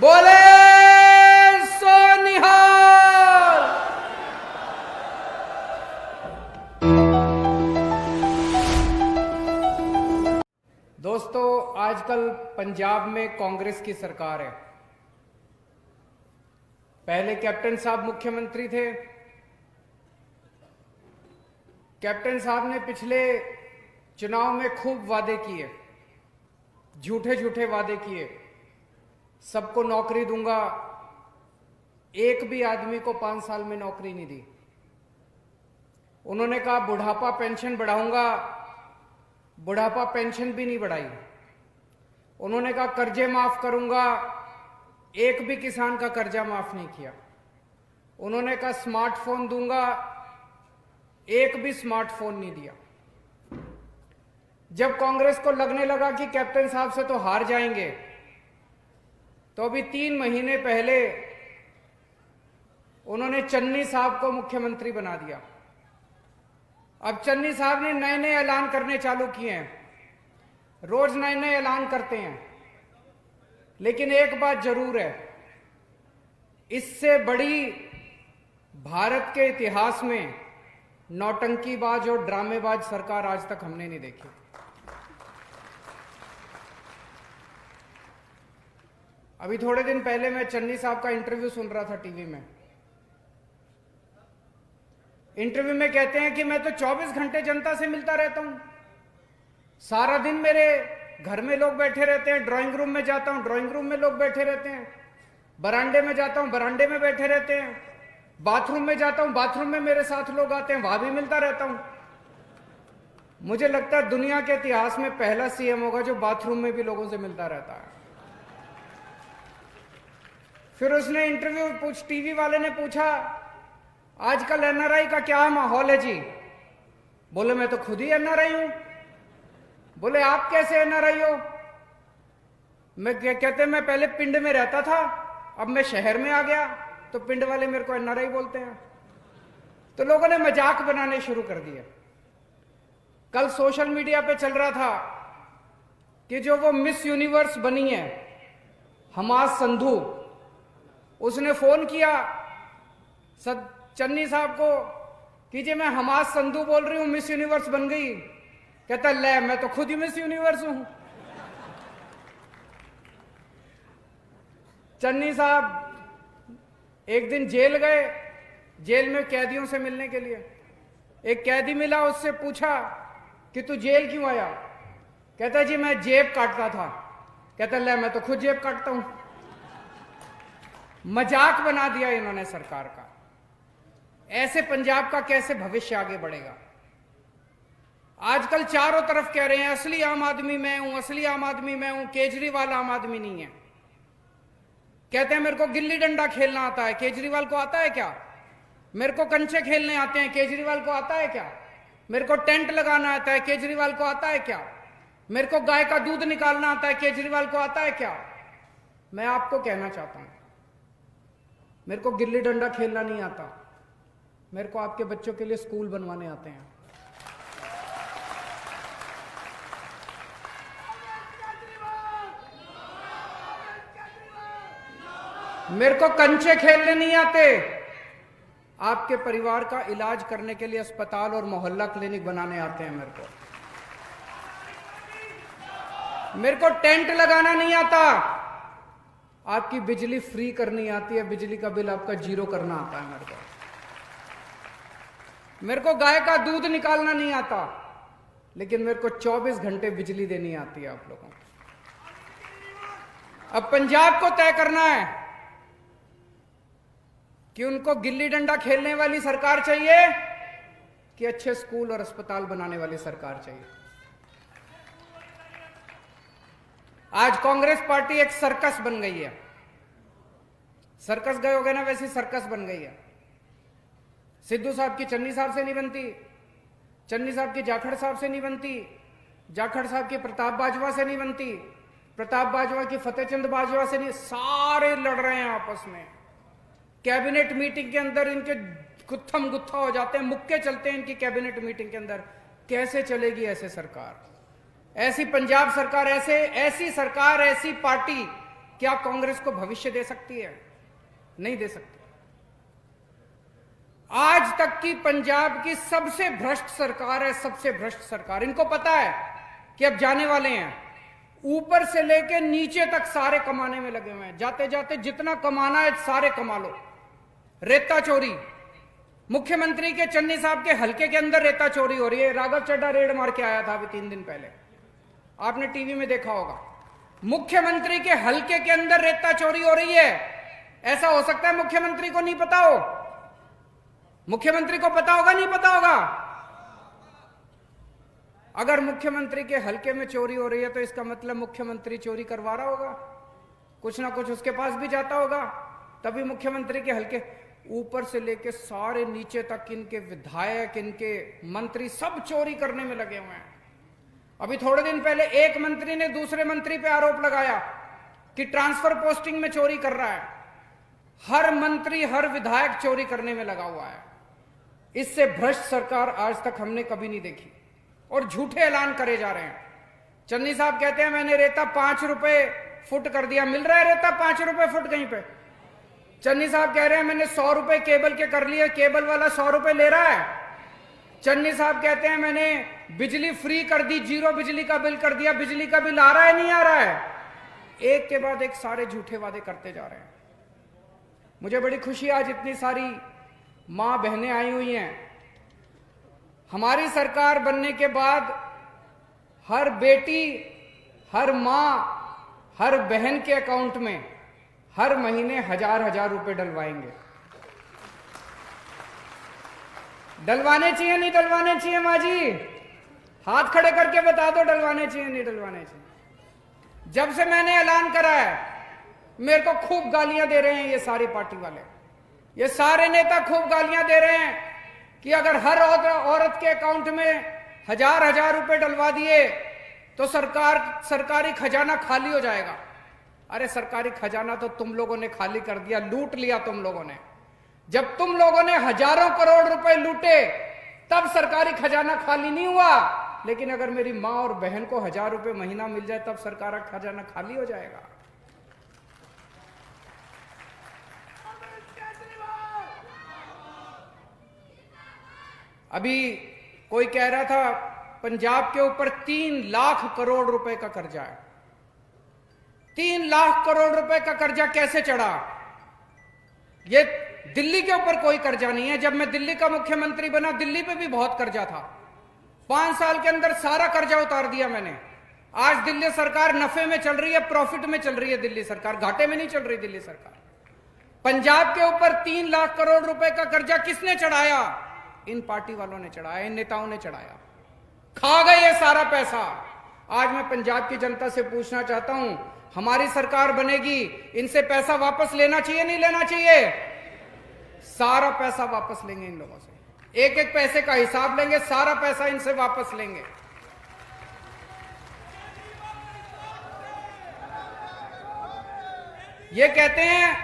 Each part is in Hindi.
बोले सोनिहाल। दोस्तों, आजकल पंजाब में कांग्रेस की सरकार है। पहले कैप्टन साहब मुख्यमंत्री थे। कैप्टन साहब ने पिछले चुनाव में खूब वादे किए, झूठे झूठे वादे किए। सबको नौकरी दूंगा, एक भी आदमी को 5 साल में नौकरी नहीं दी। उन्होंने कहा बुढ़ापा पेंशन बढ़ाऊंगा, बुढ़ापा पेंशन भी नहीं बढ़ाई। उन्होंने कहा कर्जे माफ करूंगा, एक भी किसान का कर्जा माफ नहीं किया। उन्होंने कहा स्मार्टफोन दूंगा, एक भी स्मार्टफोन नहीं दिया। जब कांग्रेस को लगने लगा कि कैप्टन साहब से तो हार जाएंगे, तो अभी 3 महीने पहले उन्होंने चन्नी साहब को मुख्यमंत्री बना दिया। अब चन्नी साहब ने नए नए ऐलान करने चालू किए हैं। रोज नए नए ऐलान करते हैं, लेकिन एक बात जरूर है, इससे बड़ी भारत के इतिहास में नौटंकीबाज और ड्रामेबाज सरकार आज तक हमने नहीं देखी। अभी थोड़े दिन पहले मैं चन्नी साहब का इंटरव्यू सुन रहा था टीवी में। इंटरव्यू में कहते हैं कि मैं तो 24 घंटे जनता से मिलता रहता हूं, सारा दिन मेरे घर में लोग बैठे रहते हैं, ड्राइंग रूम में जाता हूं, ड्राइंग रूम में लोग बैठे रहते हैं, बरामदे में जाता हूं, बरामदे में बैठे रहते हैं, बाथरूम में जाता हूं, बाथरूम में मेरे साथ लोग आते हैं, वहां भी मिलता रहता हूं। मुझे लगता है दुनिया के इतिहास में पहला सीएम होगा जो बाथरूम में भी लोगों से मिलता रहता है। फिर उसने इंटरव्यू टीवी वाले ने पूछा आजकल एनआरआई का क्या माहौल है जी? बोले मैं तो खुद ही एनआरआई हूं। बोले आप कैसे एनआरआई हो? मैं कहते मैं पहले पिंड में रहता था, अब मैं शहर में आ गया तो पिंड वाले मेरे को एनआरआई बोलते हैं। तो लोगों ने मजाक बनाने शुरू कर दिया। कल सोशल मीडिया पे चल रहा था कि जो वो मिस यूनिवर्स बनी है हमास संधू, उसने फोन किया चन्नी साहब को कि जी मैं हमास संधू बोल रही हूं, मिस यूनिवर्स बन गई। कहता ले मैं तो खुद ही मिस यूनिवर्स हूं। चन्नी साहब एक दिन जेल गए, जेल में कैदियों से मिलने के लिए। एक कैदी मिला, उससे पूछा कि तू जेल क्यों आया? कहता जी मैं जेब काटता था। कहता ले मैं तो खुद जेब काटता हूं। मजाक बना दिया इन्होंने सरकार का। ऐसे पंजाब का कैसे भविष्य आगे बढ़ेगा? आजकल चारों तरफ कह रहे हैं असली आम आदमी मैं हूं, असली आम आदमी मैं हूं, केजरीवाल आम आदमी नहीं है। कहते हैं मेरे को गिल्ली डंडा खेलना आता है, केजरीवाल को आता है क्या? मेरे को कंचे खेलने आते हैं, केजरीवाल को आता है क्या? मेरे को टेंट लगाना आता है, केजरीवाल को आता है क्या? मेरे को गाय का दूध निकालना आता है, केजरीवाल को आता है क्या? मैं आपको कहना चाहता हूं, मेरे को गिल्ली डंडा खेलना नहीं आता, मेरे को आपके बच्चों के लिए स्कूल बनवाने आते हैं। मेरे को कंचे खेलने नहीं आते, आपके परिवार का इलाज करने के लिए अस्पताल और मोहल्ला क्लिनिक बनाने आते हैं। मेरे को टेंट लगाना नहीं आता, आपकी बिजली फ्री करनी आती है, बिजली का बिल आपका 0 करना आता है। मेरे को गाय का दूध निकालना नहीं आता, लेकिन मेरे को 24 घंटे बिजली देनी आती है आप लोगों को। अब पंजाब को तय करना है कि उनको गिल्ली डंडा खेलने वाली सरकार चाहिए कि अच्छे स्कूल और अस्पताल बनाने वाली सरकार चाहिए। आज कांग्रेस पार्टी एक सर्कस बन गई है। सर्कस गए होगे ना, वैसी सर्कस बन गई है। सिद्धू साहब की चन्नी साहब से नहीं बनती, चन्नी साहब की जाखड़ साहब से नहीं बनती, जाखड़ साहब की प्रताप बाजवा से नहीं बनती, प्रताप बाजवा की फतेहचंद बाजवा से नहीं। सारे लड़ रहे हैं आपस में। कैबिनेट मीटिंग के अंदर इनके गुत्थम गुत्था हो जाते हैं, मुक्के चलते हैं इनकी कैबिनेट मीटिंग के अंदर। कैसे चलेगी ऐसे सरकार? ऐसी पंजाब सरकार, ऐसी सरकार, ऐसी पार्टी क्या कांग्रेस को भविष्य दे सकती है? नहीं दे सकती। आज तक की पंजाब की सबसे भ्रष्ट सरकार है, सबसे भ्रष्ट सरकार। इनको पता है कि अब जाने वाले हैं, ऊपर से लेके नीचे तक सारे कमाने में लगे हुए हैं। जाते जाते जितना कमाना है सारे कमा लो। रेता चोरी, मुख्यमंत्री के चन्नी साहब के हलके के अंदर रेता चोरी हो रही है। राघव चड्ढा रेड मार के आया था अभी 3 दिन पहले, आपने टीवी में देखा होगा। मुख्यमंत्री के हलके के अंदर रेता चोरी हो रही है। ऐसा हो सकता है मुख्यमंत्री को नहीं पता हो? मुख्यमंत्री को पता होगा, नहीं पता होगा? अगर मुख्यमंत्री के हलके में चोरी हो रही है तो इसका मतलब मुख्यमंत्री चोरी करवा रहा होगा, कुछ ना कुछ उसके पास भी जाता होगा, तभी मुख्यमंत्री के हलके। ऊपर से लेके सारे नीचे तक इनके विधायक, इनके मंत्री सब चोरी करने में लगे हुए हैं। अभी थोड़े दिन पहले एक मंत्री ने दूसरे मंत्री पे आरोप लगाया कि ट्रांसफर पोस्टिंग में चोरी कर रहा है। हर मंत्री, हर विधायक चोरी करने में लगा हुआ है। इससे भ्रष्ट सरकार आज तक हमने कभी नहीं देखी, और झूठे ऐलान करे जा रहे हैं। चन्नी साहब कहते हैं मैंने रेता 5 रुपए फुट कर दिया। मिल रहा है रेता 5 रुपए फुट कहीं पे? चन्नी साहब कह रहे हैं मैंने 100 रुपए केबल के कर लिए, केबल वाला 100 रुपए ले रहा है। चन्नी साहब कहते हैं मैंने बिजली फ्री कर दी, 0 बिजली का बिल कर दिया। बिजली का बिल आ रहा है, नहीं आ रहा है? एक के बाद एक सारे झूठे वादे करते जा रहे हैं। मुझे बड़ी खुशी, आज इतनी सारी मां बहनें आई हुई हैं। हमारी सरकार बनने के बाद हर बेटी, हर मां, हर बहन के अकाउंट में हर महीने 1000 रुपए डलवाएंगे। डलवाने चाहिए, नहीं डलवाने चाहिए? माँ जी हाथ खड़े करके बता दो, डलवाने चाहिए, नहीं डलवाने चाहिए? जब से मैंने ऐलान करा है, मेरे को खूब गालियां दे रहे हैं ये सारी पार्टी वाले, ये सारे नेता खूब गालियां दे रहे हैं कि अगर हर औरत के अकाउंट में 1000 रुपए डलवा दिए तो सरकारी खजाना खाली हो जाएगा। अरे सरकारी खजाना तो तुम लोगों ने खाली कर दिया, लूट लिया तुम लोगों ने। जब तुम लोगों ने हजारों करोड़ रुपए लूटे तब सरकारी खजाना खाली नहीं हुआ, लेकिन अगर मेरी मां और बहन को 1000 रुपए महीना मिल जाए तब सरकारी खजाना खाली हो जाएगा। अभी कोई कह रहा था पंजाब के ऊपर 3 लाख करोड़ रुपए का कर्जा है। 3 लाख करोड़ रुपए का कर्जा कैसे चढ़ा? ये दिल्ली के ऊपर कोई कर्जा नहीं है। जब मैं दिल्ली का मुख्यमंत्री बना, दिल्ली पे भी बहुत कर्जा था। 5 साल के अंदर सारा कर्जा उतार दिया मैंने। आज दिल्ली सरकार नफे में चल रही है, प्रॉफिट में चल रही है दिल्ली सरकार, घाटे में नहीं चल रही दिल्ली सरकार। पंजाब के ऊपर 3 लाख करोड़ रुपए का कर्जा किसने चढ़ाया? इन पार्टी वालों ने चढ़ाया, इन नेताओं ने चढ़ाया। खा गए ये सारा पैसा। आज मैं पंजाब की जनता से पूछना चाहता हूं, हमारी सरकार बनेगी, इनसे पैसा वापस लेना चाहिए, नहीं लेना चाहिए? सारा पैसा वापस लेंगे इन लोगों से, एक एक पैसे का हिसाब लेंगे, सारा पैसा इनसे वापस लेंगे। ये कहते हैं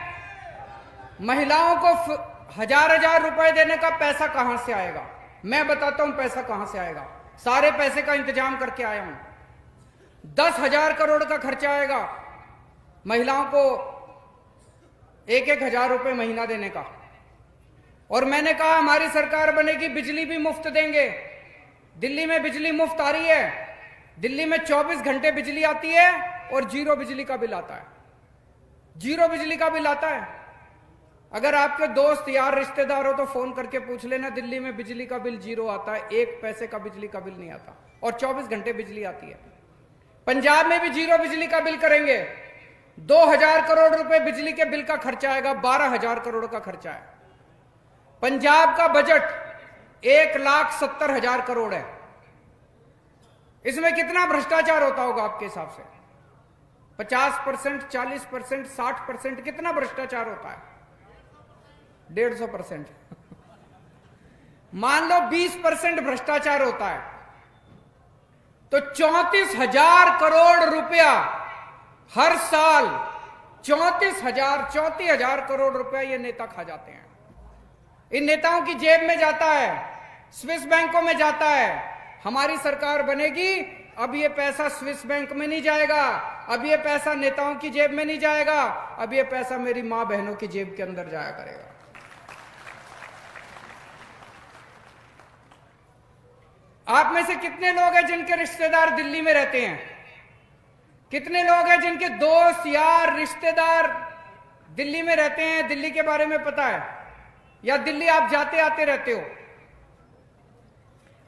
महिलाओं को 1000 रुपए देने का पैसा कहां से आएगा? मैं बताता हूं पैसा कहां से आएगा। सारे पैसे का इंतजाम करके आया हूं। 10,000 करोड़ का खर्चा आएगा महिलाओं को 1-1 हजार रुपए महीना देने का। और मैंने कहा हमारी सरकार बनेगी, बिजली भी मुफ्त देंगे। दिल्ली में बिजली मुफ्त आ रही है। दिल्ली में 24 घंटे बिजली आती है और 0 बिजली का बिल आता है। 0 बिजली का बिल आता है। अगर आपके दोस्त यार रिश्तेदार हो तो फोन करके पूछ लेना, दिल्ली में बिजली का बिल 0 आता है, 1 पैसे का बिजली का बिल नहीं आता, और 24 घंटे बिजली आती है। पंजाब में भी 0 बिजली का बिल करेंगे। 2000 करोड़ रुपए बिजली के बिल का खर्चा आएगा, 12,000 करोड़ का खर्चा है। पंजाब का बजट 1,70,000 करोड़ है। इसमें कितना भ्रष्टाचार होता होगा आपके हिसाब से? 50%, 40%, 60%, कितना भ्रष्टाचार होता है? 150%। मान लो 20% भ्रष्टाचार होता है तो 34,000 करोड़ रुपया हर साल, 34,000 करोड़ रुपया ये नेता खा जाते हैं। इन नेताओं की जेब में जाता है, स्विस बैंकों में जाता है। हमारी सरकार बनेगी अब ये पैसा स्विस बैंक में नहीं जाएगा, अब ये पैसा नेताओं की जेब में नहीं जाएगा, अब ये पैसा मेरी मां बहनों की जेब के अंदर जाया करेगा। आप में से कितने लोग हैं जिनके रिश्तेदार दिल्ली में रहते हैं? कितने लोग हैं जिनके दोस्त यार रिश्तेदार दिल्ली में रहते हैं, दिल्ली के बारे में पता है, या दिल्ली आप जाते आते रहते हो?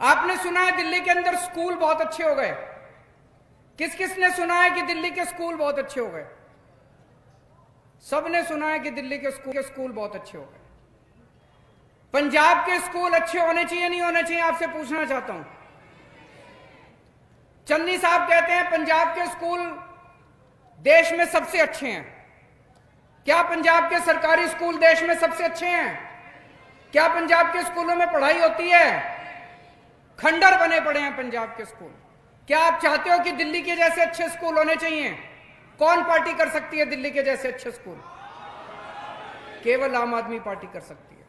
आपने सुना है दिल्ली के अंदर स्कूल बहुत अच्छे हो गए? किस किस ने सुना है कि दिल्ली के स्कूल बहुत अच्छे हो गए? सबने सुना है कि दिल्ली के स्कूल बहुत अच्छे हो गए। पंजाब के स्कूल अच्छे होने चाहिए नहीं होने चाहिए, आपसे पूछना चाहता हूं। चन्नी साहब कहते हैं पंजाब के स्कूल देश में सबसे अच्छे हैं। क्या पंजाब के सरकारी स्कूल देश में सबसे अच्छे हैं? क्या पंजाब के स्कूलों में पढ़ाई होती है? खंडर बने पड़े हैं पंजाब के स्कूल। क्या आप चाहते हो कि दिल्ली के जैसे अच्छे स्कूल होने चाहिए? कौन पार्टी कर सकती है दिल्ली के जैसे अच्छे स्कूल? केवल आम आदमी पार्टी कर सकती है।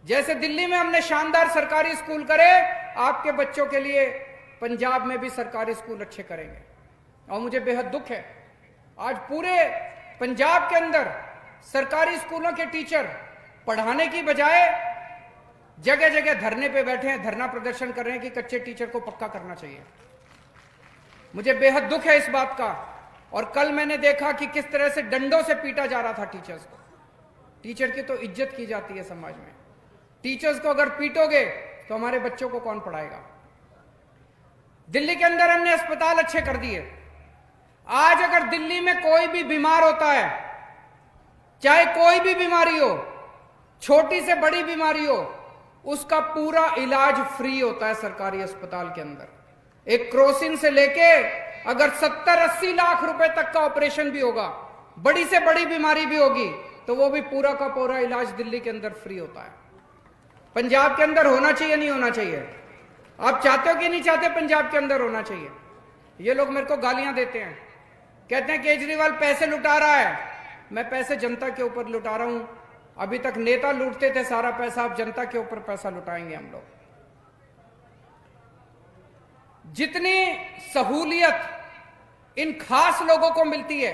जैसे दिल्ली में हमने शानदार सरकारी स्कूल करे, आपके बच्चों के लिए पंजाब में भी सरकारी स्कूल अच्छे करेंगे। और मुझे बेहद दुख है, आज पूरे पंजाब के अंदर सरकारी स्कूलों के टीचर पढ़ाने की बजाय जगह जगह धरने पे बैठे हैं, धरना प्रदर्शन कर रहे हैं कि कच्चे टीचर को पक्का करना चाहिए। मुझे बेहद दुख है इस बात का। और कल मैंने देखा कि किस तरह से डंडों से पीटा जा रहा था टीचर्स को। टीचर की तो इज्जत की जाती है समाज में। टीचर्स को अगर पीटोगे तो हमारे बच्चों को कौन पढ़ाएगा? दिल्ली के अंदर हमने अस्पताल अच्छे कर दिए। आज अगर दिल्ली में कोई भी बीमार होता है, चाहे कोई भी बीमारी हो, छोटी से बड़ी बीमारी हो, उसका पूरा इलाज फ्री होता है सरकारी अस्पताल के अंदर। एक क्रोसिन से लेके अगर 70-80 लाख रुपए तक का ऑपरेशन भी होगा, बड़ी से बड़ी बीमारी भी होगी, तो वो भी पूरा का पूरा इलाज दिल्ली के अंदर फ्री होता है। पंजाब के अंदर होना चाहिए नहीं होना चाहिए? आप चाहते हो कि नहीं चाहते पंजाब के अंदर होना चाहिए? ये लोग मेरे को गालियां देते हैं, कहते हैं केजरीवाल पैसे लुटा रहा है। मैं पैसे जनता के ऊपर लुटा रहा हूं। अभी तक नेता लूटते थे सारा पैसा, अब जनता के ऊपर पैसा लुटाएंगे हम लोग। जितनी सहूलियत इन खास लोगों को मिलती है,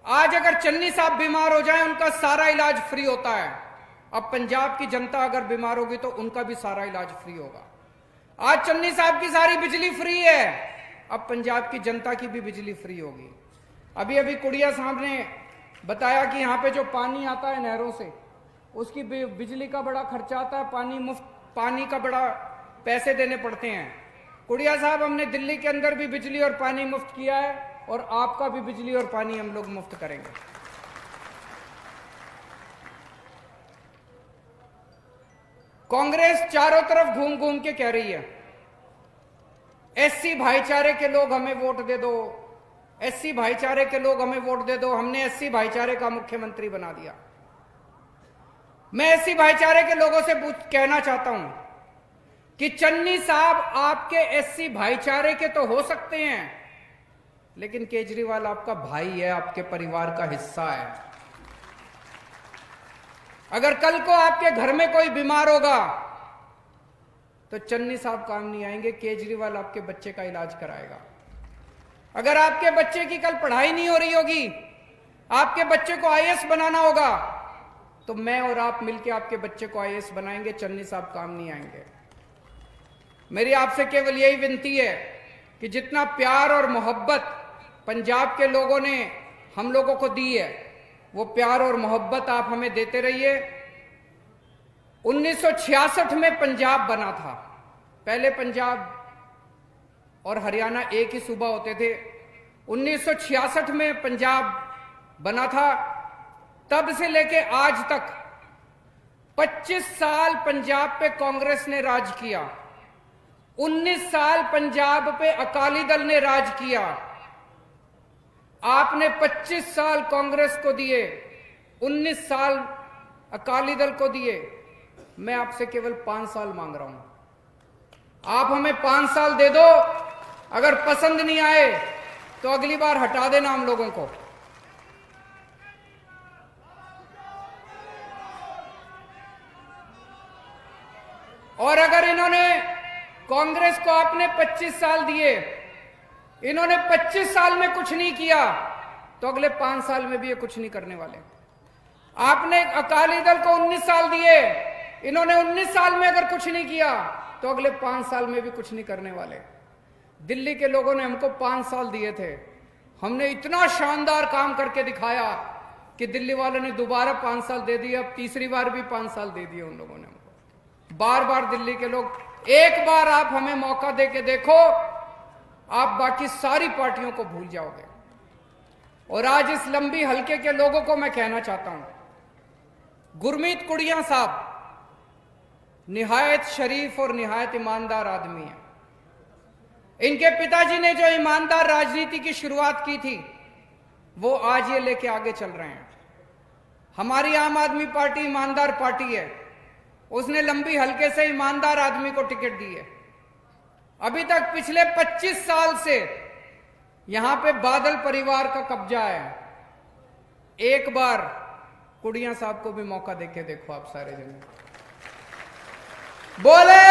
आज अगर चन्नी साहब बीमार हो जाएं, उनका सारा इलाज फ्री होता है। अब पंजाब की जनता अगर बीमार होगी तो उनका भी सारा इलाज फ्री होगा। आज चन्नी साहब की सारी बिजली फ्री है, अब पंजाब की जनता की भी बिजली फ्री होगी। अभी अभी कुड़िया साहब ने बताया कि यहाँ पे जो पानी आता है नहरों से, उसकी बिजली का बड़ा खर्चा आता है, पानी मुफ्त, पानी का बड़ा पैसे देने पड़ते हैं। कुड़िया साहब, हमने दिल्ली के अंदर भी बिजली और पानी मुफ्त किया है, और आपका भी बिजली और पानी हम लोग मुफ्त करेंगे। कांग्रेस चारों तरफ घूम घूम के कह रही है एससी भाईचारे के लोग हमें वोट दे दो, एससी भाईचारे के लोग हमें वोट दे दो, हमने एससी भाईचारे का मुख्यमंत्री बना दिया। मैं एससी भाईचारे के लोगों से कहना चाहता हूं कि चन्नी साहब आपके एससी भाईचारे के तो हो सकते हैं, लेकिन केजरीवाल आपका भाई है, आपके परिवार का हिस्सा है। अगर कल को आपके घर में कोई बीमार होगा तो चन्नी साहब काम नहीं आएंगे, केजरीवाल आपके बच्चे का इलाज कराएगा। अगर आपके बच्चे की कल पढ़ाई नहीं हो रही होगी, आपके बच्चे को आईएएस बनाना होगा, तो मैं और आप मिलकर आपके बच्चे को आईएएस बनाएंगे, चन्नी साहब काम नहीं आएंगे। मेरी आपसे केवल यही विनती है कि जितना प्यार और मोहब्बत पंजाब के लोगों ने हम लोगों को दी है, वो प्यार और मोहब्बत आप हमें देते रहिए। 1966 में पंजाब बना था। पहले पंजाब और हरियाणा एक ही सूबा होते थे। 1966 में पंजाब बना था। तब से लेके आज तक 25 साल पंजाब पे कांग्रेस ने राज किया, 19 साल पंजाब पे अकाली दल ने राज किया। आपने 25 साल कांग्रेस को दिए, 19 साल अकाली दल को दिए। मैं आपसे केवल 5 साल मांग रहा हूं। आप हमें 5 साल दे दो। अगर पसंद नहीं आए तो अगली बार हटा देना हम लोगों को। और अगर इन्होंने कांग्रेस को आपने 25 साल दिए इन्होंने 25 साल में कुछ नहीं किया तो अगले 5 साल में भी ये कुछ नहीं करने वाले। आपने अकाली दल को 19 साल दिए, इन्होंने 19 साल में अगर कुछ नहीं किया तो अगले 5 साल में भी कुछ नहीं करने वाले। दिल्ली के लोगों ने हमको 5 साल दिए थे, हमने इतना शानदार काम करके दिखाया कि दिल्ली वालों ने दोबारा 5 साल दे दिए, अब तीसरी बार भी 5 साल दे दिए उन लोगों ने हमको। बार बार दिल्ली के लोग, एक बार आप हमें मौका दे के देखो, आप बाकी सारी पार्टियों को भूल जाओगे। और आज इस लंबी हलके के लोगों को मैं कहना चाहता हूं, गुरमीत कुड़िया साहब निहायत शरीफ और निहायत ईमानदार आदमी है। इनके पिताजी ने जो ईमानदार राजनीति की शुरुआत की थी वो आज ये लेके आगे चल रहे हैं। हमारी आम आदमी पार्टी ईमानदार पार्टी है, उसने लंबी हलके से ईमानदार आदमी को टिकट दी है। अभी तक पिछले 25 साल से यहां पे बादल परिवार का कब्जा है। एक बार कुड़िया साहब को भी मौका देके देखो आप सारे जने। बोले